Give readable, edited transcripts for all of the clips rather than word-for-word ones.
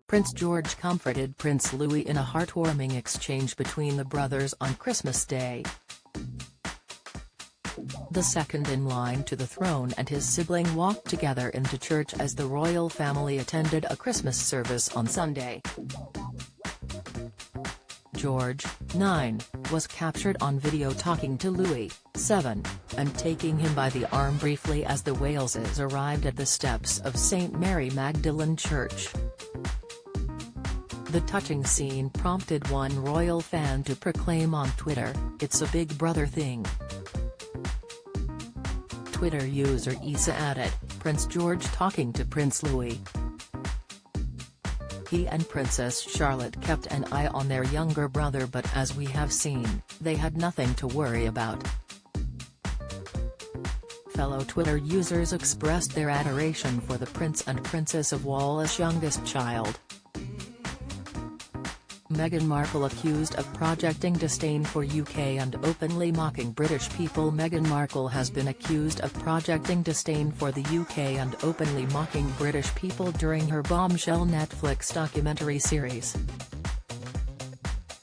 Prince George comforted Prince Louis in a heartwarming exchange between the brothers on Christmas Day. The second in line to the throne and his sibling walked together into church as the royal family attended a Christmas service on Sunday. George, 9, was captured on video talking to Louis, 7, and taking him by the arm briefly as the Waleses arrived at the steps of St Mary Magdalene Church. The touching scene prompted one royal fan to proclaim on Twitter, "It's a big brother thing." Twitter user Isa added, "Prince George talking to Prince Louis." He and Princess Charlotte kept an eye on their younger brother, but as we have seen, they had nothing to worry about. Fellow Twitter users expressed their adoration for the Prince and Princess of Wales' youngest child. Meghan Markle accused of projecting disdain for UK and openly mocking British people. Meghan Markle has been accused of projecting disdain for the UK and openly mocking British people during her bombshell Netflix documentary series.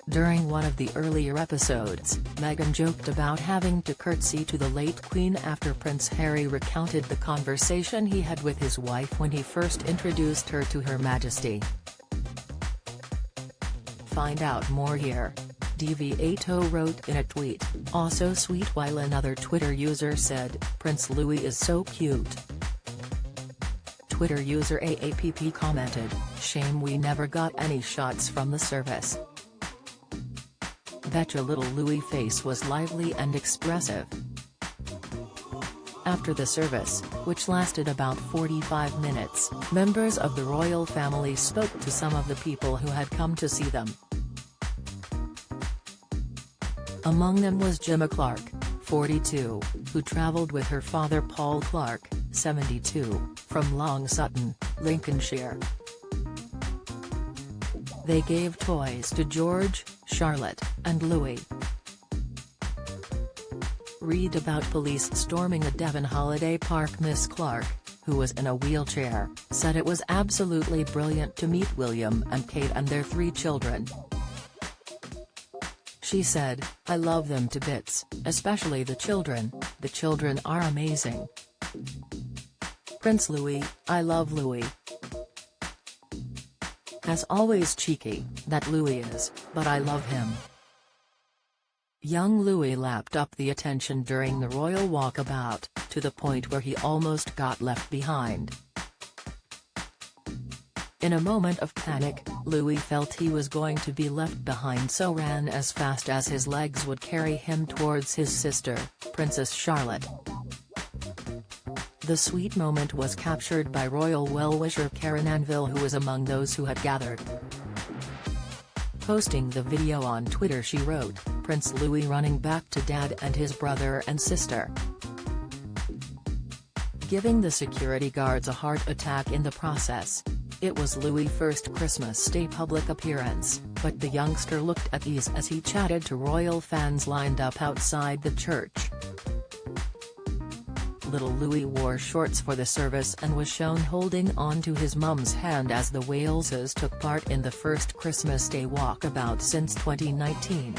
During one of the earlier episodes, Meghan joked about having to curtsy to the late Queen after Prince Harry recounted the conversation he had with his wife when he first introduced her to Her Majesty. Find out more here. Deviato wrote in a tweet, "Also sweet," while another Twitter user said, "Prince Louis is so cute." Twitter user AAPP commented, "Shame we never got any shots from the service. Betcha little Louis' face was lively and expressive." After the service, which lasted about 45 minutes, members of the royal family spoke to some of the people who had come to see them. Among them was Gemma Clark, 42, who travelled with her father Paul Clark, 72, from Long Sutton, Lincolnshire. They gave toys to George, Charlotte, and Louis. Read about police storming a Devon holiday park. Miss Clark, who was in a wheelchair, said it was absolutely brilliant to meet William and Kate and their 3 children. She said, "I love them to bits, especially the children are amazing. Prince Louis, I love Louis. As always cheeky, that Louis is, but I love him." Young Louis lapped up the attention during the royal walkabout, to the point where he almost got left behind. In a moment of panic, Louis felt he was going to be left behind, so ran as fast as his legs would carry him towards his sister, Princess Charlotte. The sweet moment was captured by royal well-wisher Karen Anville, who was among those who had gathered. Posting the video on Twitter, she wrote, "Prince Louis running back to Dad and his brother and sister. Giving the security guards a heart attack in the process. It was Louis' first Christmas Day public appearance, but the youngster looked at ease as he chatted to royal fans lined up outside the church." Little Louis wore shorts for the service and was shown holding on to his mum's hand as the Waleses took part in the first Christmas Day walkabout since 2019.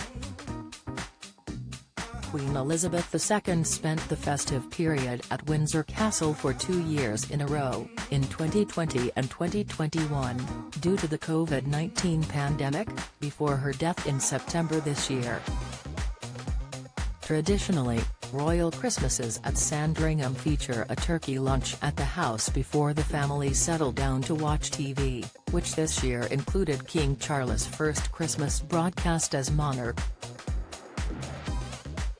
Queen Elizabeth II spent the festive period at Windsor Castle for 2 years in a row, in 2020 and 2021, due to the COVID-19 pandemic, before her death in September this year. Traditionally, royal Christmases at Sandringham feature a turkey lunch at the house before the family settle down to watch TV, which this year included King Charles' first Christmas broadcast as monarch.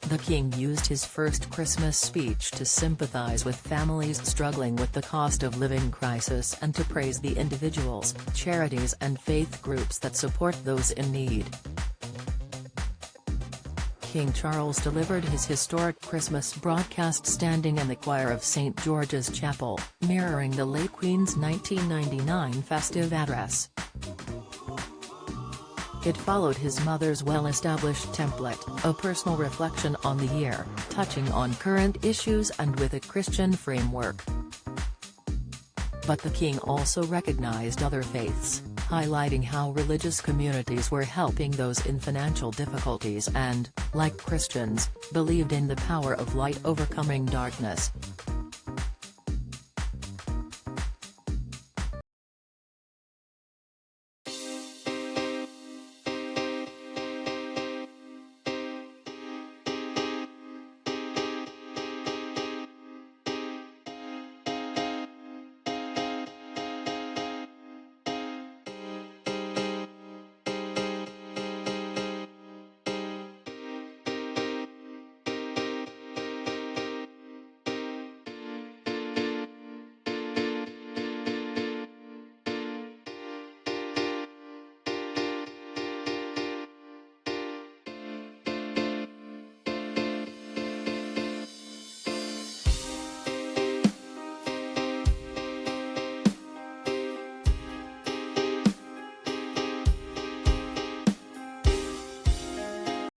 The King used his first Christmas speech to sympathize with families struggling with the cost of living crisis and to praise the individuals, charities and faith groups that support those in need. King Charles delivered his historic Christmas broadcast standing in the choir of St George's Chapel, mirroring the late Queen's 1999 festive address. It followed his mother's well-established template, a personal reflection on the year, touching on current issues and with a Christian framework. But the King also recognized other faiths. highlighting how religious communities were helping those in financial difficulties and, like Christians, believed in the power of light overcoming darkness.